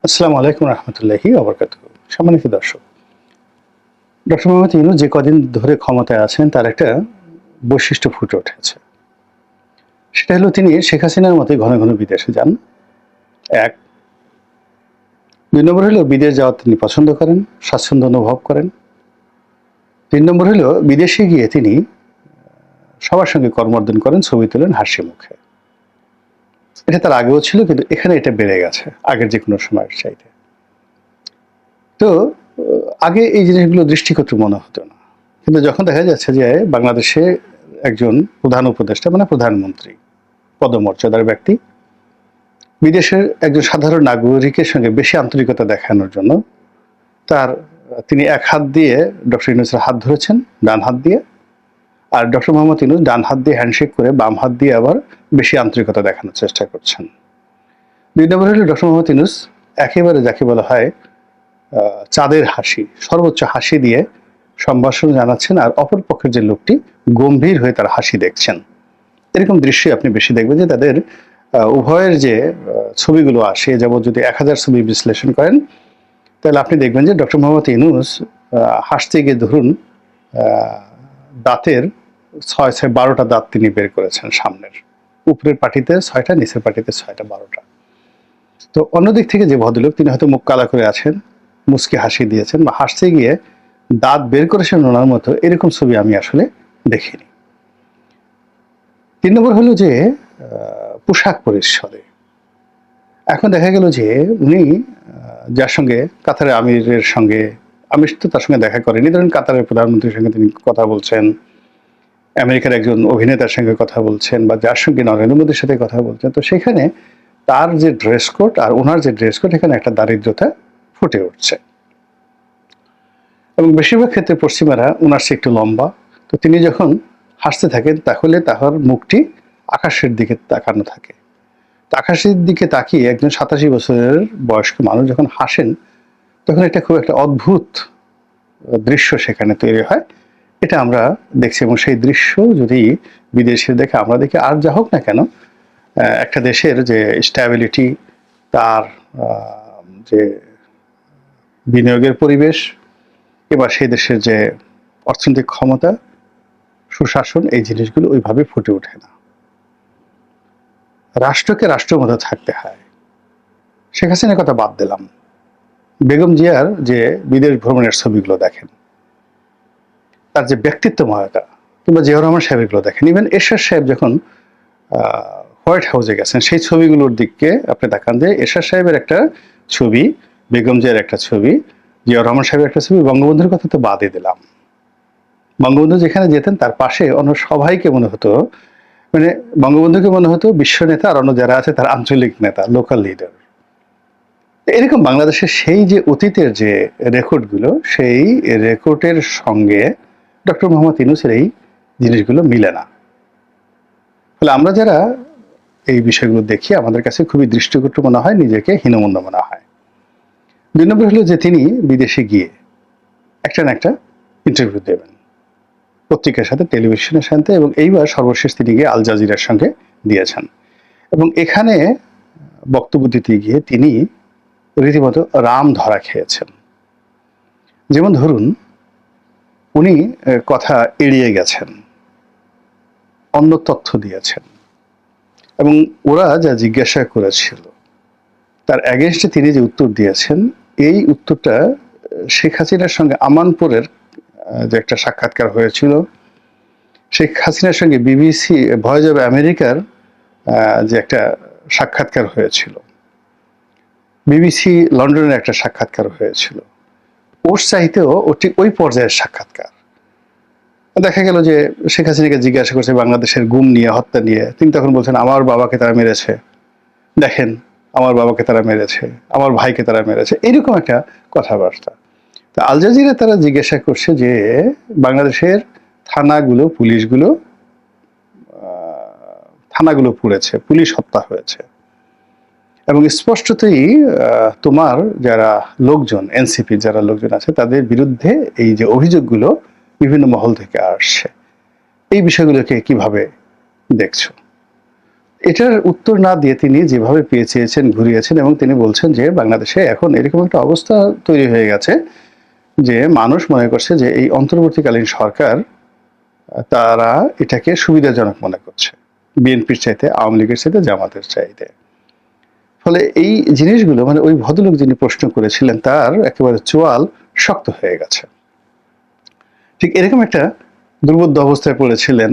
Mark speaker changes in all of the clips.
Speaker 1: আসসালামু আলাইকুম রহমতুল্লাহি ওবরকাতুহু। সম্মানিত দর্শক, ডক্টর মোহাম্মদ ইউনূস যে কদিন ধরে ক্ষমতায় আছেন তার একটা বৈশিষ্ট্য ফুটে উঠেছে। সেটা হলো তিনি শেখ হাসিনার মতোই ঘন ঘন বিদেশে যান। এক, দুই নম্বর হলো বিদেশ যাওয়া তিনি পছন্দ করেন, স্বাচ্ছন্দ্য অনুভব করেন। তিন নম্বর হলো বিদেশে গিয়ে তিনি সবার সঙ্গে করমর্দন করেন, ছবি তোলেন হাসি মুখে। এটা তার আগেও ছিল, কিন্তু এখানে এটা বেড়ে গেছে আগের যে কোনো সময়ের চাইতে। তো আগে এই জিনিসগুলো দৃষ্টিকটু মনে হতো না, কিন্তু যখন দেখা যাচ্ছে যে বাংলাদেশে একজন প্রধান উপদেষ্টা মানে প্রধানমন্ত্রী পদমর্যাদার ব্যক্তি বিদেশের একজন সাধারণ নাগরিকের সঙ্গে বেশি আন্তরিকতা দেখানোর জন্য তিনি এক হাত দিয়ে ডক্টর ইউনূসের হাত ধরেছেন, ডান হাত দিয়ে, আর ডক্টর মোহাম্মদ ইউনূস ডান হাত দিয়ে হ্যান্ডশেক করে বাম হাত দিয়ে আবার বেশি আন্তরিকতা দেখানোর চেষ্টা করছেন। দুই নম্বর হলো ডক্টর মোহাম্মদ ইউনূস একেবারে যাকে বলা হয় চাঁদের হাসি, সর্বোচ্চ হাসি দিয়ে সম্ভাষণ জানাচ্ছেন, আর অপর পক্ষের যে লোকটি গম্ভীর হয়ে তার হাসি দেখছেন। এরকম দৃশ্যই আপনি বেশি দেখবেন যে তাদের উভয়ের যে ছবিগুলো আসে, যেমন যদি 1000 ছবি বিশ্লেষণ করেন তাহলে আপনি দেখবেন যে ডক্টর মোহাম্মদ ইউনূস হাসতে গিয়ে ধরুন দাঁতের 6-12টা দাঁত তিনি বের করেছেন সামনের, উপরের পাটিতে 6টা, নিচের পাটিতে 6টা, 12টা। তো অন্যদিক থেকে যে ভদ্রলোক তিনি হয়তো মুখ কালা করে আছেন, মুচকি হাসি দিয়েছেন বা হাসতে গিয়ে দাঁত বের করেছেন ওনার মতো, এরকম ছবি আমি আসলে দেখিনি। তিন নম্বর হলো যে পোশাক পরিচ্ছদে এখন দেখা গেল যে উনি যার সঙ্গে কাতারের আমিরের সঙ্গে, আমির তো তার সঙ্গে দেখা করেনি, ধরেন কাতারের প্রধানমন্ত্রীর সঙ্গে তিনি কথা বলছেন, আমেরিকার একজন অভিনেতার সঙ্গে কথা বলছেন, বা যার সঙ্গে নরেন্দ্র মোদীর সাথে কথা বলছেন, তো সেখানে তার যে ড্রেস কোড আর ওনার যে ড্রেস কোড, এখানে একটা দারিদ্রতা ফুটে উঠছে। এবং বেশিরভাগ ক্ষেত্রে পশ্চিমারা ওনার চেয়ে একটু লম্বা, তো তিনি যখন হাসতে থাকেন তাহলে তাহার মুখটি আকাশের দিকে তাকানো থাকে। আকাশের দিকে তাকিয়ে একজন 87 বছরের বয়স্ক মানুষ যখন হাসেন তখন এটা খুব একটা অদ্ভুত দৃশ্য সেখানে তৈরি হয়। এটা আমরা দেখছি, এবং সেই দৃশ্য যদি বিদেশে দেখে আমরা দেখি, আর যা হোক না কেন, একটা দেশের যে স্ট্যাবিলিটি, তার যে বিনিয়োগের পরিবেশ, এবার সেই দেশের যে অর্থনৈতিক ক্ষমতা, সুশাসন, এই জিনিসগুলো ওইভাবে ফুটে ওঠে না। রাষ্ট্রকে রাষ্ট্রের মধ্যে থাকতে হয়। শেখ হাসিনার কথা বাদ দিলাম, বেগম জিয়ার যে বিদেশ ভ্রমণের ছবিগুলো দেখেন, তার যে ব্যক্তিত্বময়তা, কিংবা জিয়াউর রহমান সাহেবগুলো দেখেন, ইভেন এরশাদ সাহেব যখন হোয়াইট হাউসে গেছেন সেই ছবিগুলোর দিকে আপনি দেখান, যে এরশাদ সাহেবের একটা ছবি, বেগম জিয়ার একটা ছবি, জিয়াউর রহমান সাহেবের একটা ছবি, বঙ্গবন্ধুর কথা তো বাদই দিলাম। বঙ্গবন্ধু যেখানে যেতেন তার পাশে অন্য সবাইকে মনে হতো, মানে বঙ্গবন্ধুকে মনে হতো বিশ্ব নেতা, আর অন্য যারা আছে তার আঞ্চলিক নেতা, লোকাল লিডার। এরকম বাংলাদেশের সেই যে অতীতের যে রেকর্ডগুলো, সেই রেকর্ডের সঙ্গে ডক্টর মোহাম্মদ ইউনূসের এই জিনিসগুলো মিলে না। ফলে আমরা যারা এই বিষয়গুলো দেখি আমাদের কাছে খুবই দৃষ্টিকটু মনে হয়, নিজেকে হীনমন্য মনে হয়। দুই নম্বর হলো যে তিনি বিদেশে গিয়ে একটা না একটা ইন্টারভিউ দেবেন পত্রিকার সাথে, টেলিভিশনের সাথে, এবং এইবার সর্বশেষ তিনি গিয়ে আল জাজিরার সঙ্গে দিয়েছেন। এবং এখানে বক্তব্য দিতে গিয়ে তিনি রীতিমতো রাম ধরা খেয়েছেন। যেমন ধরুন, উনি কথা এড়িয়ে গেছেন, অন্য তথ্য দিয়েছেন, এবং ওরা যা জিজ্ঞাসা করেছিল তার অ্যাগেনস্টে তিনি যে উত্তর দিয়েছেন, এই উত্তরটা শেখ হাসিনার সঙ্গে আমানপুরের যে একটা সাক্ষাৎকার হয়েছিল, শেখ হাসিনার সঙ্গে বিবিসি ভয়েস অব আমেরিকার যে একটা সাক্ষাৎকার হয়েছিল, বিবিসি লন্ডনের একটা সাক্ষাৎকার হয়েছিল, ওর চাইতেও ও ঠিক ওই পর্যায়ের সাক্ষাৎকার। দেখা গেল যে শেখ হাসিনাকে জিজ্ঞাসা করছে বাংলাদেশের গুম নিয়ে, হত্যা নিয়ে, তিনি তখন বলছেন আমার বাবাকে তারা মেরেছে, দেখেন আমার বাবাকে তারা মেরেছে, আমার ভাইকে তারা মেরেছে, এরকম একটা কথাবার্তা। তো আল জাজিরা তারা জিজ্ঞাসা করছে যে বাংলাদেশের থানাগুলো পুড়েছে, পুলিশ হত্যা হয়েছে, এবং স্পষ্টতই তোমার যারা লোকজন, এনসিপি যারা লোকজন আছে তাদের বিরুদ্ধে এই যে অভিযোগগুলো বিভিন্ন মহল থেকে আসছে, এই বিষয়গুলোকে কিভাবে দেখছো? এটার উত্তর না দিয়ে তিনি যেভাবে পেঁচিয়েছেন, ঘুরিয়েছেন এবং তিনি বলছেন যে বাংলাদেশে এখন এরকম একটা অবস্থা তৈরি হয়ে গেছে যে মানুষ মনে করছে যে এই অন্তর্বর্তীকালীন সরকার তারা এটাকে সুবিধাজনক মনে করছে। বিএনপির চাইতে, আওয়ামী লীগের চাইতে, জামাতের চাইতে। ফলে এই জিনিসগুলো মানে ওই ভদ্রলোক যিনি প্রশ্ন করেছিলেন তার একেবারে চোয়াল শক্ত হয়ে গেছে। ঠিক এরকম একটা দুর্বোধ্য অবস্থায় পড়েছিলেন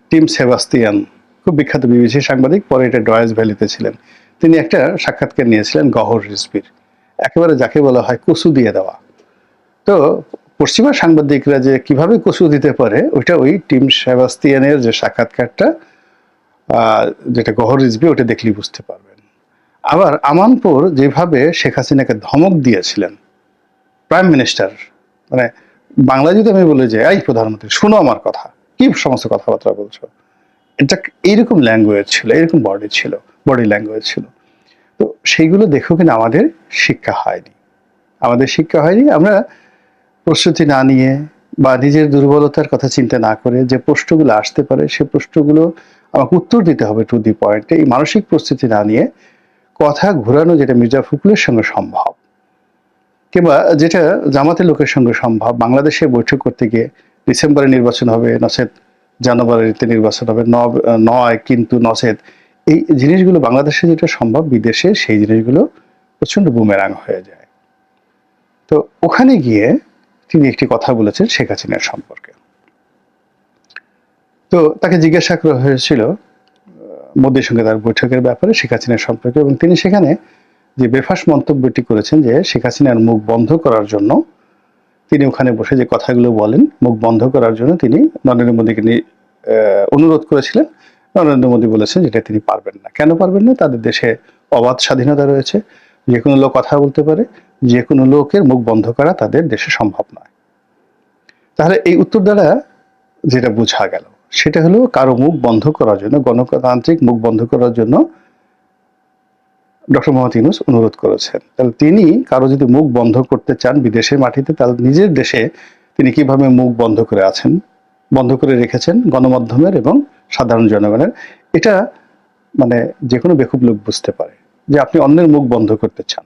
Speaker 1: টিম সেবাস্তিয়ান, খুব বিখ্যাত বিবিসি সাংবাদিক, পরে এটা ডয়েস ভ্যালিতে ছিলেন। তিনি একটা সাক্ষাৎকার নিয়েছিলেন গহর রিজভির, একেবারে যাকে বলা হয় কচু দিয়ে দেওয়া। তো পশ্চিমা সাংবাদিকরা যে কিভাবে কচু দিতে পারে ওইটা ওই টিম সেবাস্তিয়ানের যে সাক্ষাৎকারটা যেটা গহর রিজভি, ওটা দেখলেই বুঝতে পারবেন। আবার আমানপুর যেভাবে শেখ হাসিনাকে ধমক দিয়েছিলেন প্রাইম মিনিস্টার, মানে বাংলায় যদি আমি বলি যে এই প্রধানমন্ত্রী শুনো আমার কথা, কি সমস্ত কথাবার্তা বলছো, এটা এইরকম ল্যাঙ্গুয়েজ ছিল, এরকম বডি ল্যাঙ্গুয়েজ ছিল। তো সেইগুলো দেখেও কিনা আমাদের শিক্ষা হয়নি, আমরা প্রস্তুতি না নিয়ে বা নিজের দুর্বলতার কথা চিন্তা না করে যে প্রশ্নগুলো আসতে পারে সে প্রশ্নগুলো আমাকে উত্তর দিতে হবে টু দি পয়েন্টে, এই মানসিক প্রস্তুতি না নিয়ে কথা ঘোরানো, যেটা মির্জা ফখরুলের সঙ্গে সম্ভব কিংবা যেটা জামাতের লোকের সঙ্গে সম্ভব, বাংলাদেশে বৈঠক করতে গিয়ে ডিসেম্বরে নির্বাচন হবে নচেত জানুয়ারিতে নির্বাচন হবে, নয় কিন্তু নচেত, এই জিনিসগুলো বাংলাদেশে যেটা সম্ভব বিদেশে সেই জিনিসগুলো প্রচন্ড বুমেরাং হয়ে যায়। তো ওখানে গিয়ে তিনি একটি কথা বলেছেন শেখ হাসিনার সম্পর্কে। তো তাকে জিজ্ঞাসা করা হয়েছিল মোদির সঙ্গে তার বৈঠকের ব্যাপারে, শেখ হাসিনার সম্পর্কে, এবং তিনি সেখানে যে বেফাস মন্তব্যটি করেছেন যে শেখ হাসিনার মুখ বন্ধ করার জন্য তিনি ওখানে বসে যে কথাগুলো বলেন, মুখ বন্ধ করার জন্য তিনি নরেন্দ্র মোদীকে অনুরোধ করেছিলেন। নরেন্দ্র মোদী বলেছেন যেটা তিনি পারবেন না। কেন পারবেন না? তাদের দেশে অবাধ স্বাধীনতা রয়েছে, যে কোনো লোক কথা বলতে পারে, যে কোনো লোকের মুখ বন্ধ করা তাদের দেশে সম্ভব নয়। তাহলে এই উত্তর দ্বারা যেটা বোঝা গেল সেটা হলো কারো মুখ বন্ধ করার জন্য, গণতান্ত্রিক মুখ বন্ধ করার জন্য ডক্টর মোহাম্মদ ইউনূস অনুরোধ করেছেন। তাহলে তিনি কারো যদি মুখ বন্ধ করতে চান বিদেশের মাটিতে, তাহলে নিজের দেশে তিনি কিভাবে মুখ বন্ধ করে আছেন, বন্ধ করে রেখেছেন গণমাধ্যমের এবং সাধারণ জনগণের, এটা মানে যে কোনো বেকুব লোক বুঝতে পারে যে আপনি অন্যের মুখ বন্ধ করতে চান।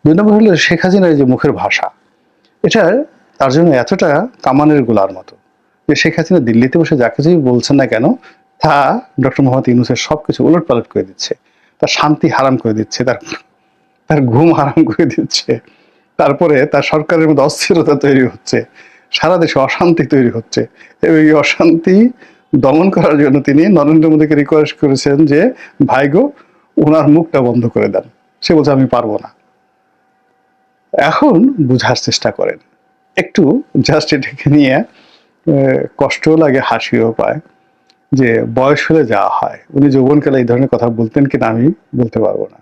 Speaker 1: দুই নম্বর হলো শেখ হাসিনার যে মুখের ভাষা, এটা তার জন্য এতটা কামানের গোলার মতো যে শেখ হাসিনা দিল্লিতে বসে যা কিছুই বলছেন না কেন তা ডক্টর মোহাম্মদ ইউনূসের সবকিছু উলট পালট করে দিচ্ছে, তার শান্তি হারাম করে দিচ্ছে, তার তার ঘুম হারাম করে দিচ্ছে। তারপরে তার সরকারের মধ্যে অস্থিরতা তৈরি হচ্ছে, সারা দেশে অশান্তি তৈরি হচ্ছে। এই অশান্তি দমন করার জন্য তিনি নরেন্দ্র মোদীকে রিকোয়েস্ট করেছেন যে ভাই গো ওনার মুখটা বন্ধ করে দেন। সে বলছে আমি পারবো না। এখন বুঝার চেষ্টা করেন একটু, জাস্ট এটাকে নিয়ে কষ্টও লাগে, হাসিও পায় যে বয়স হলে যা হয়। উনি যৌবনকালে এই ধরনের কথা বলতেন কিনা আমি বলতে পারবো না।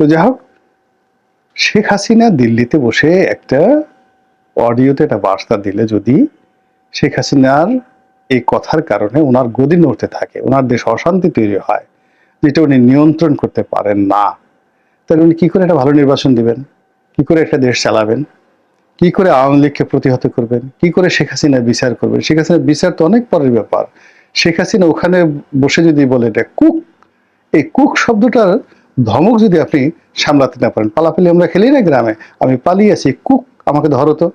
Speaker 1: তো যাই হোক, শেখ হাসিনা দিল্লিতে বসে একটা অডিওতে একটা বার্তা দিলে যদি শেখ হাসিনার এই কথার কারণে ওনার গদি নড়তে থাকে, ওনার দেশে অশান্তি তৈরি হয় যেটা উনি নিয়ন্ত্রণ করতে পারেন না, তাহলে উনি কি করে একটা ভালো নির্বাচন দিবেন, কি করে একটা দেশ চালাবেন, কি করে আওয়ামী লীগকে প্রতিহত করবেন, কি করে শেখ হাসিনার বিচার করবেন? শেখ হাসিনার বিচার তো অনেক পরের ব্যাপার। শেখ হাসিনা ওখানে বসে যদি বলে এটা কুক, এই কুক শব্দটার ধমক যদি আপনি সামলাতে না পারেন, পালাপালি আমরা খেলি না গ্রামে, আমি পালিয়ে আছি কুক আমাকে ধরো তো,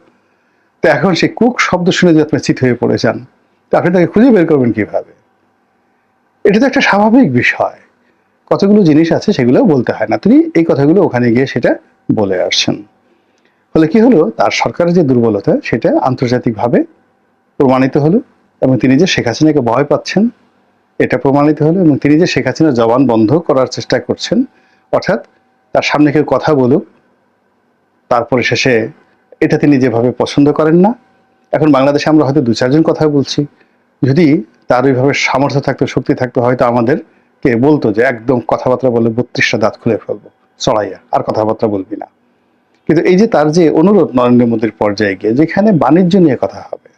Speaker 1: তো এখন সেই কুক শব্দ শুনে যদি আপনি চিত হয়ে পড়ে যান, তো আপনি তাকে খুঁজে বের করবেন কিভাবে? এটা তো একটা স্বাভাবিক বিষয়। কতগুলো জিনিস আছে সেগুলো বলতে হয় না, তিনি এই কথাগুলো ওখানে গিয়ে সেটা বলে আসছেন। ফলে কি হলো, তার সরকারের যে দুর্বলতা সেটা আন্তর্জাতিকভাবে প্রমাণিত হলো, এবং তিনি যে শেখ হাসিনাকে ভয় পাচ্ছেন এটা প্রমাণিত হলো, এবং তিনি যে শেখ হাসিনার জবান বন্ধ করার চেষ্টা করছেন, অর্থাৎ তার সামনে কেউ কথা বলুক তারপরে শেষে এটা তিনি যেভাবে পছন্দ করেন না। এখন বাংলাদেশে আমরা হয়তো 2-4 জন কথা বলছি, যদি তার ওইভাবে সামর্থ্য থাকতো, শক্তি থাকতো, হয়তো আমাদেরকে বলতো যে একদম কথাবার্তা বলে 32টা দাঁত খুলে ফেলবো, চড়াইয়া আর কথাবার্তা বলবি না। কিন্তু এই যে তার যে অনুরোধ নরেন্দ্র মোদীর পর্যায়ে গিয়ে, যেখানে বাণিজ্য নিয়ে কথা হবে,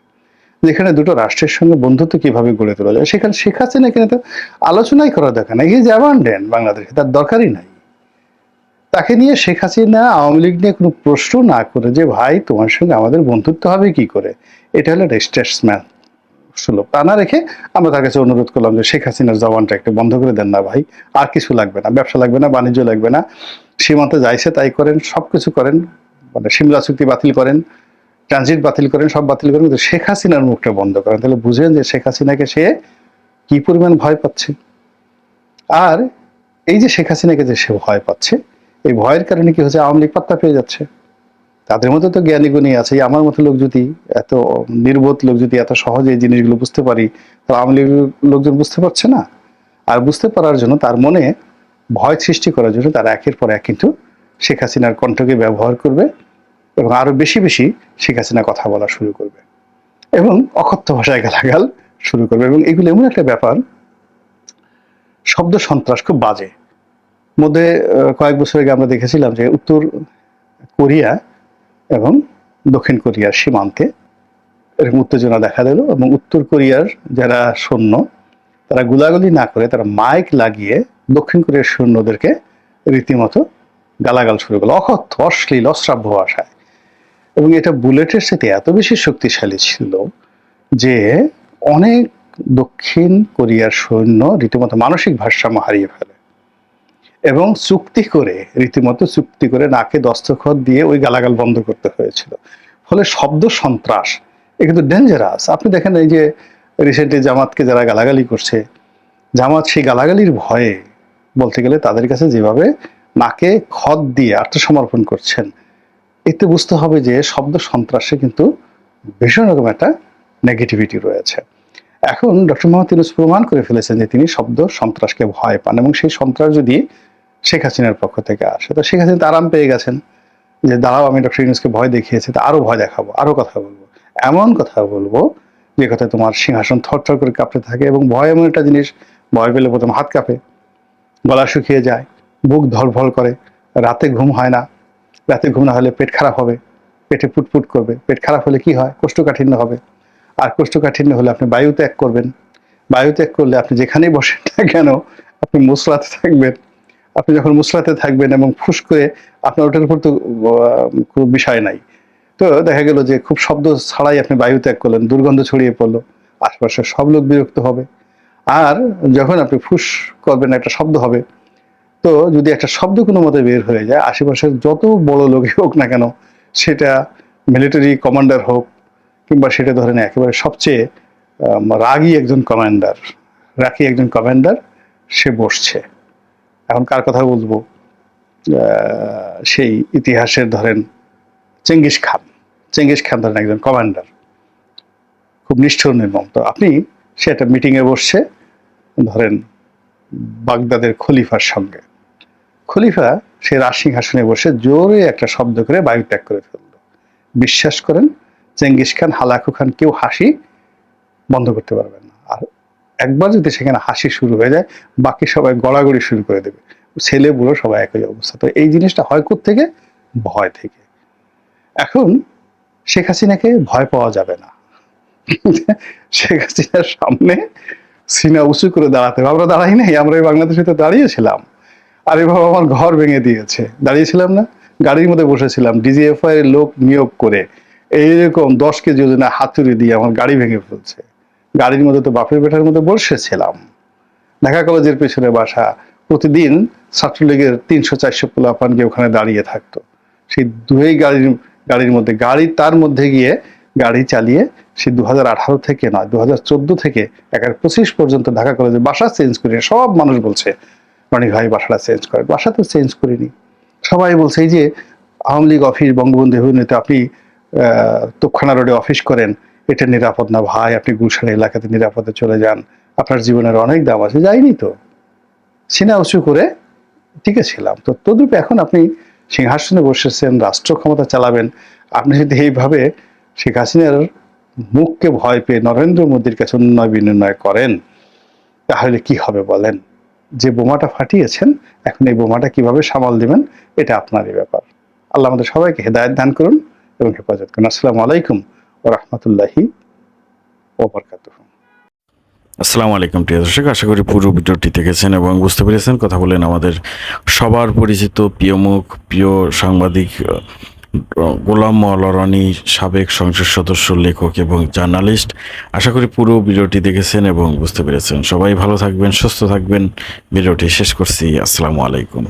Speaker 1: যেখানে দুটো রাষ্ট্রের সঙ্গে বন্ধুত্ব কিভাবে গড়ে তোলা যায়, সেখানে শেখ হাসিনা কিনা তো আলোচনাই করার দরকার নাই, ইজ অ্যাবান্ডেন্ট, বাংলাদেশে তার দরকারই নাই। তাকে নিয়ে শেখ হাসিনা আওয়ামী লীগ নিয়ে কোনো প্রশ্ন না করে যে ভাই তোমার সঙ্গে আমাদের বন্ধুত্ব হবে কি করে, এটা হলো একটা স্টেটসম্যান সুলভ। তা না রেখে আমরা তার কাছে অনুরোধ করলাম যে শেখ হাসিনার জবানটা একটু বন্ধ করে দেন না ভাই, আর কিছু লাগবে না, ব্যবসা লাগবে না, বাণিজ্য লাগবে না, সীমান্তে যাইছে তাই করেন, সবকিছু করেন, মানে সিমলা চুক্তি বাতিল করেন, ট্রানজিট বাতিল করেন, সব বাতিল করেন, কিন্তু শেখ হাসিনার মুখটা বন্ধ করেন। তাহলে বুঝেন যে শেখ হাসিনাকে সে কি পরিমাণ ভয় পাচ্ছে। আর এই যে শেখ হাসিনাকে যে সে ভয় পাচ্ছে, এই ভয়ের কারণে কি হচ্ছে, আওয়ামী লীগ পাত্তা পেয়ে যাচ্ছে। তাদের মধ্যে তো জ্ঞানী গুণী আছে, আমার মতো লোক যদি, এত নির্বোধ লোক যদি এত সহজে এই জিনিসগুলো বুঝতে পারি, তো আওয়ামী লীগের লোকজন বুঝতে পারছে না। আর বুঝতে পারার জন্য তার মনে ভয় সৃষ্টি করার জন্য তারা একের পর এক কিন্তু শেখ হাসিনার কণ্ঠকে ব্যবহার করবে এবং আরো বেশি বেশি শেখ হাসিনা কথা বলা শুরু করবে এবং অকথ্য ভাষায় গালাগাল শুরু করবে। এবং এগুলো এমন একটা ব্যাপার, শব্দ সন্ত্রাস খুব বাজে। মধ্যে কয়েক বছর আগে আমরা দেখেছিলাম যে উত্তর কোরিয়া এবং দক্ষিণ কোরিয়ার সীমান্তে এরকম উত্তেজনা দেখা দিল এবং উত্তর কোরিয়ার যারা সৈন্য তারা গুলাগুলি না করে তারা মাইক লাগিয়ে দক্ষিণ কোরিয়ার সৈন্যদেরকে রীতিমতো গালাগাল শুরু করলো, অকথ্য অশ্লীল অশ্রাব্য ভাষায়। এবং এটা বুলেটের সাথে এত বেশি শক্তিশালী ছিল যে অনেক দক্ষিণ কোরিয়ার সৈন্য রীতিমতো মানসিক ভারসাম্য হারিয়ে ফেলে এবং রীতিমতো চুক্তি করে নাকে দস্তখত দিয়ে ওই গালাগাল বন্ধ করতে হয়েছিল। ফলে শব্দ সন্ত্রাস এ কিন্তু ডেঞ্জারাস। আপনি দেখেন এই যে রিসেন্টলি জামাতকে যারা গালাগালি করছে, জামাত সেই গালাগালির ভয়ে বলতে গেলে তাদের কাছে যেভাবে নাকে খত দিয়ে আত্মসমর্পণ করছেন, এতে বুঝতে হবে যে শব্দ সন্ত্রাসে কিন্তু ভীষণ রকম একটা নেগেটিভিটি রয়েছে। এখন ডক্টর মোহাম্মদ ইউনূস প্রমাণ করে ফেলেছেন যে তিনি শব্দ সন্ত্রাসকে ভয় পান এবং সেই সন্ত্রাস যদি শেখ হাসিনার পক্ষ থেকে আসে, তো শেখ হাসিনা আরাম পেয়ে গেছেন যে দাঁড়াও, আমি ডক্টর ইউনূসকে ভয় দেখিয়েছি, তো আরো ভয় দেখাবো, আরো কথা বলবো, এমন কথা বলবো যে কথা তোমার সিংহাসন থরথর করে কাঁপতে থাকে। এবং ভয় এমন একটা জিনিস, ভয় পেলে প্রথম হাত কাঁপে, গলা শুকিয়ে যায়, বুক ধড়ফড় করে, রাতে ঘুম হয় না, রাতে ঘুম না হলে পেট খারাপ হবে, পেটে পুটপুট করবে, পেট খারাপ হলে কি হয়, কোষ্ঠকাঠিন্য হবে, আর কোষ্ঠকাঠিন্য হলে আপনি বায়ু ত্যাগ করবেন, বায়ু ত্যাগ করলে আপনি যেখানেই বসেন না কেন আপনি মুসরাতে থাকবেন। আপনি যখন মুসরাতে থাকবেন এবং ফুস করে আপনার ওটার উপর তো কোনো বিষয় নাই, তো দেখা গেল যে খুব শব্দ ছাড়াই আপনি বায়ু ত্যাগ করলেন, দুর্গন্ধ ছড়িয়ে পড়লো, আশপাশের সব লোক বিরক্ত হবে। আর যখন আপনি ফুস করবেন একটা শব্দ হবে, তো যদি একটা শব্দ কোনো মতে বের হয়ে যায়, আশেপাশের যত বড় লোকই হোক না কেন, সেটা মিলিটারি কমান্ডার হোক কিংবা সেটা ধরেন একেবারে সবচেয়ে রাগী একজন কমান্ডার সে বসছে। এখন কার কথা বলবো, সেই ইতিহাসের ধরেন চেঙ্গিস খান ধরেন একজন কমান্ডার, খুব নিষ্ঠুর নির্মম। তো আপনি সে একটা মিটিংয়ে বসছে ধরেন বাগদাদের খলিফার সঙ্গে, খলিফা সে রাজসিংহাসনে বসে জোরে একটা শব্দ করে বায়ু ত্যাগ করে ফেললো। বিশ্বাস করেন চেঙ্গিস খান, হালাকু খান কেউ হাসি বন্ধ করতে পারবেন না। আর একবার যদি সেখানে হাসি শুরু হয়ে যায়, বাকি সবাই গড়াগড়ি শুরু করে দেবে, ছেলে বুড়ো সবাই একই অবস্থা। তো এই জিনিসটা হয় থেকে ভয় থেকে। এখন শেখ হাসিনাকে ভয় পাওয়া যাবে না, শেখ হাসিনার সামনে সিনা উঁচু করে দাঁড়াতে হবে। আমরা দাঁড়াই নাই, আমরা এই বাংলাদেশে তো দাঁড়িয়েছিলাম। আর এভাবে আমার ঘর ভেঙে দিয়েছে, দাঁড়িয়েছিলাম না, গাড়ির মধ্যে বসেছিলাম, ডিজিএফআই এর লোক নিয়োগ করে এইরকম 10 কেজি ওজনের হাতুড়ি দিয়ে আমার গাড়ি ভেঙে ফেলছে। গাড়ির মধ্যে তো বাপের বেটার মধ্যে বসেছিলাম, ঢাকা কলেজের পেছনে বাসা, প্রতিদিন ছাত্রলীগের 300-400 পোলাপান গিয়ে ওখানে দাঁড়িয়ে থাকতো। সেই দুই গাড়ির মধ্যে তার মধ্যে গিয়ে গাড়ি চালিয়ে সে 2018 থেকে নয় 2014 থেকে 2025 পর্যন্ত ঢাকা কলেজে বাসা চেঞ্জ করে। সব মানুষ বলছে রনি ভাই বাসাটা চেঞ্জ করেন, বাসা তো চেঞ্জ করিনি। সবাই বলছে এই যে আওয়ামী লীগ অফিস বঙ্গবন্ধু এভিনিউতে আপনি তোপখানা রোডে অফিস করেন, এটা নিরাপদ না ভাই, আপনি গুলশান এলাকাতে নিরাপদে চলে যান, আপনার জীবনের অনেক দাম আছে। যাইনি তো, সিনা উঁচু করে টিকে ছিলাম। তো তদুপ এখন আপনি সিংহাসনে বসেছেন, রাষ্ট্র ক্ষমতা চালাবেন, আপনি যদি এইভাবে শেখ হাসিনার মুখকে ভয় পেয়ে নরেন্দ্র মোদীর কাছে উন্নয় বিনিময় করেন, তাহলে কি হবে বলেন? যে বোমাটা ফাটিয়েছেন, এখন এই বোমাটা কিভাবে সামাল দিবেন, এটা আপনারই ব্যাপার। আল্লাহ আমাদের সবাইকে হেদায়েত দান করুন এবং হেফাজত করুন। আসসালামু আলাইকুম ওয়া রাহমাতুল্লাহি ওয়া বারাকাতুহু।
Speaker 2: আসসালামু আলাইকুম প্রিয় দর্শক, আশা করি পুরো ভিডিওটি দেখেছেন এবং বুঝতে পেরেছেন। কথা বলেন আমাদের সবার পরিচিত প্রিয় মুখ, প্রিয় সাংবাদিক গোলাম মাওলা রনি, সাবেক সংসদ সদস্য, লেখক এবং জার্নালিস্ট। আশা করি পুরো ভিডিওটি দেখেছেন এবং বুঝতে পেরেছেন। সবাই ভালো থাকবেন, সুস্থ থাকবেন। ভিডিওটি শেষ করছি। আসসালামু আলাইকুম।